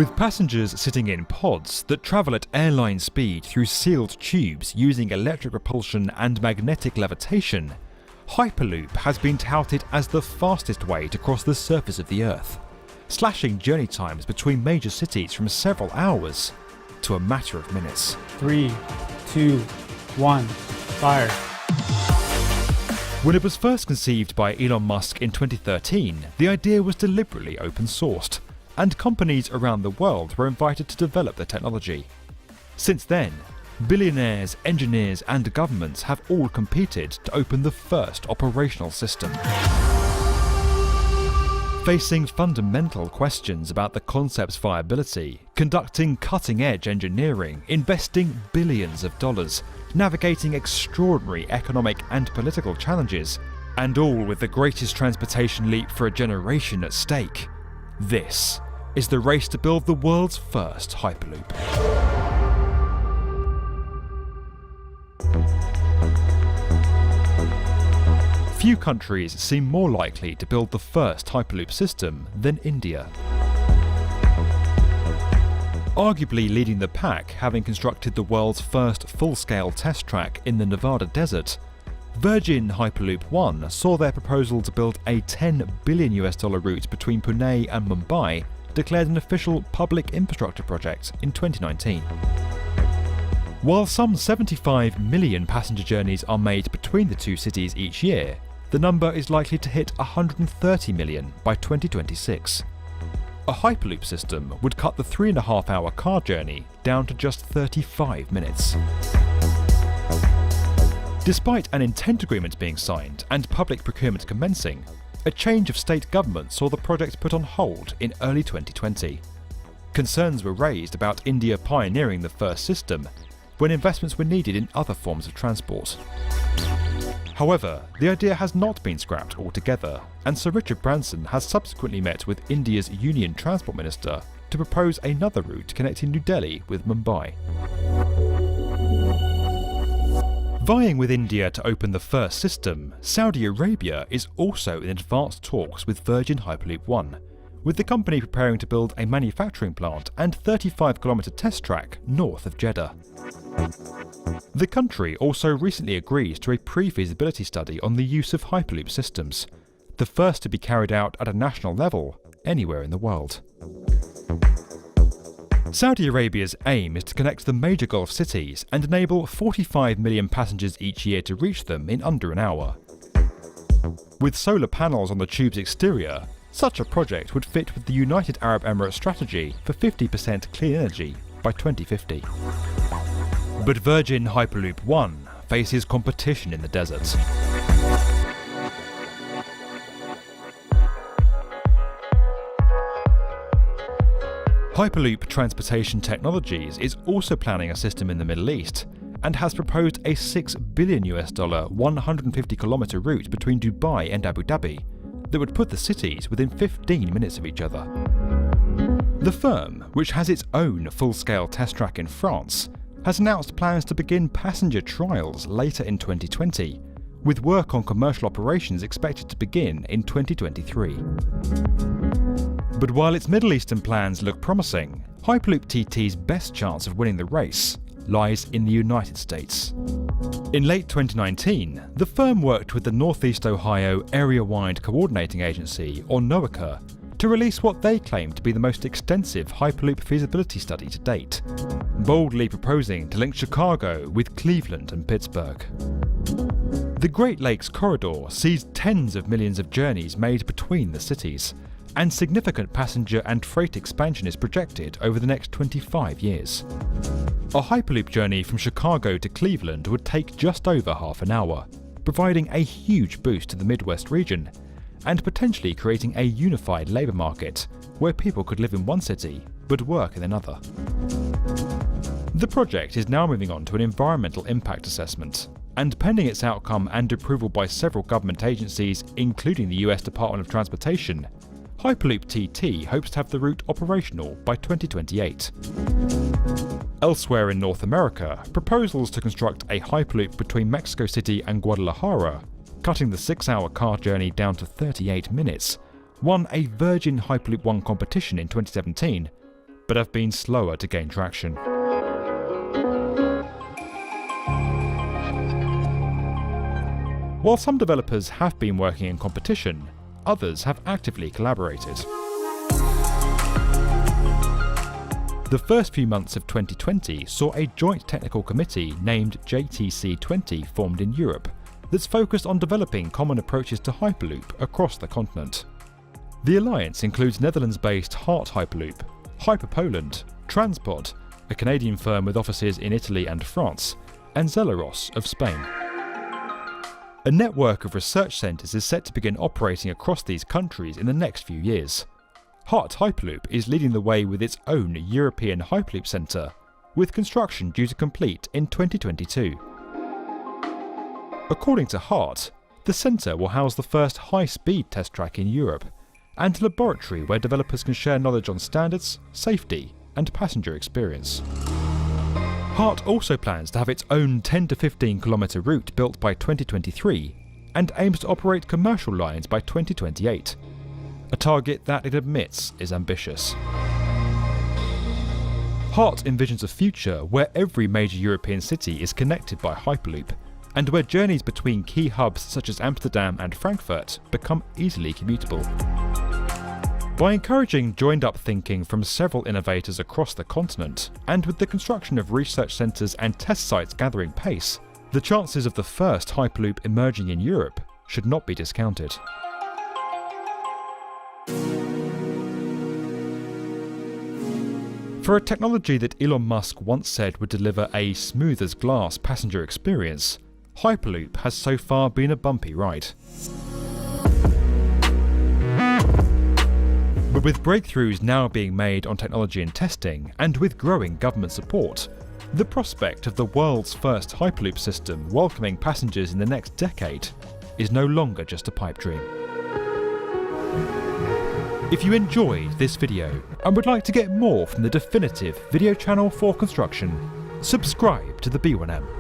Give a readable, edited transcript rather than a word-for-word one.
With passengers sitting in pods that travel at airline speed through sealed tubes using electric propulsion and magnetic levitation, Hyperloop has been touted as the fastest way to cross the surface of the Earth, slashing journey times between major cities from several hours to a matter of minutes. 3, 2, 1, fire. When it was first conceived by Elon Musk in 2013, the idea was deliberately open-sourced, and companies around the world were invited to develop the technology. Since then, billionaires, engineers and governments have all competed to open the first operational system. Facing fundamental questions about the concept's viability, conducting cutting-edge engineering, investing billions of dollars, navigating extraordinary economic and political challenges, and all with the greatest transportation leap for a generation at stake. This is the race to build the world's first Hyperloop. Few countries seem more likely to build the first Hyperloop system than India. Arguably leading the pack, having constructed the world's first full-scale test track in the Nevada desert, Virgin Hyperloop 1 saw their proposal to build a $10 billion route between Pune and Mumbai declared an official public infrastructure project in 2019. While some 75 million passenger journeys are made between the two cities each year, the number is likely to hit 130 million by 2026. A Hyperloop system would cut the 3.5-hour car journey down to just 35 minutes. Despite an intent agreement being signed and public procurement commencing, a change of state government saw the project put on hold in early 2020. Concerns were raised about India pioneering the first system when investments were needed in other forms of transport. However, the idea has not been scrapped altogether, and Sir Richard Branson has subsequently met with India's Union Transport Minister to propose another route connecting New Delhi with Mumbai. Vying with India to open the first system, Saudi Arabia is also in advanced talks with Virgin Hyperloop 1, with the company preparing to build a manufacturing plant and 35-kilometre test track north of Jeddah. The country also recently agreed to a pre-feasibility study on the use of Hyperloop systems, the first to be carried out at a national level anywhere in the world. Saudi Arabia's aim is to connect the major Gulf cities and enable 45 million passengers each year to reach them in under an hour. With solar panels on the tube's exterior, such a project would fit with the United Arab Emirates strategy for 50% clean energy by 2050. But Virgin Hyperloop 1 faces competition in the desert. Hyperloop Transportation Technologies is also planning a system in the Middle East and has proposed a $6 billion 150-kilometre route between Dubai and Abu Dhabi that would put the cities within 15 minutes of each other. The firm, which has its own full-scale test track in France, has announced plans to begin passenger trials later in 2020, with work on commercial operations expected to begin in 2023. But while its Middle Eastern plans look promising, Hyperloop TT's best chance of winning the race lies in the United States. In late 2019, the firm worked with the Northeast Ohio Area-Wide Coordinating Agency, or NOACA, to release what they claim to be the most extensive Hyperloop feasibility study to date, boldly proposing to link Chicago with Cleveland and Pittsburgh. The Great Lakes Corridor sees tens of millions of journeys made between the cities, and significant passenger and freight expansion is projected over the next 25 years. A Hyperloop journey from Chicago to Cleveland would take just over half an hour, providing a huge boost to the Midwest region, and potentially creating a unified labour market where people could live in one city but work in another. The project is now moving on to an environmental impact assessment, and pending its outcome and approval by several government agencies, including the US Department of Transportation, Hyperloop TT hopes to have the route operational by 2028. Elsewhere in North America, proposals to construct a Hyperloop between Mexico City and Guadalajara, cutting the 6-hour car journey down to 38 minutes, won a Virgin Hyperloop 1 competition in 2017, but have been slower to gain traction. While some developers have been working in competition, others have actively collaborated. The first few months of 2020 saw a joint technical committee named JTC20 formed in Europe that's focused on developing common approaches to Hyperloop across the continent. The alliance includes Netherlands-based Hyperloop, Hyperpoland, Transpod, a Canadian firm with offices in Italy and France, and Zeleros of Spain. A network of research centres is set to begin operating across these countries in the next few years. Hyperloop is leading the way with its own European Hyperloop Centre, with construction due to complete in 2022. According to Hart, the centre will house the first high-speed test track in Europe, and a laboratory where developers can share knowledge on standards, safety, and passenger experience. Hart also plans to have its own 10 to 15 kilometre route built by 2023 and aims to operate commercial lines by 2028, a target that it admits is ambitious. Hart envisions a future where every major European city is connected by Hyperloop, and where journeys between key hubs such as Amsterdam and Frankfurt become easily commutable. By encouraging joined-up thinking from several innovators across the continent, and with the construction of research centres and test sites gathering pace, the chances of the first Hyperloop emerging in Europe should not be discounted. For a technology that Elon Musk once said would deliver a smooth-as-glass passenger experience, Hyperloop has so far been a bumpy ride. But with breakthroughs now being made on technology and testing, and with growing government support, the prospect of the world's first Hyperloop system welcoming passengers in the next decade is no longer just a pipe dream. If you enjoyed this video and would like to get more from the definitive video channel for construction, subscribe to the B1M.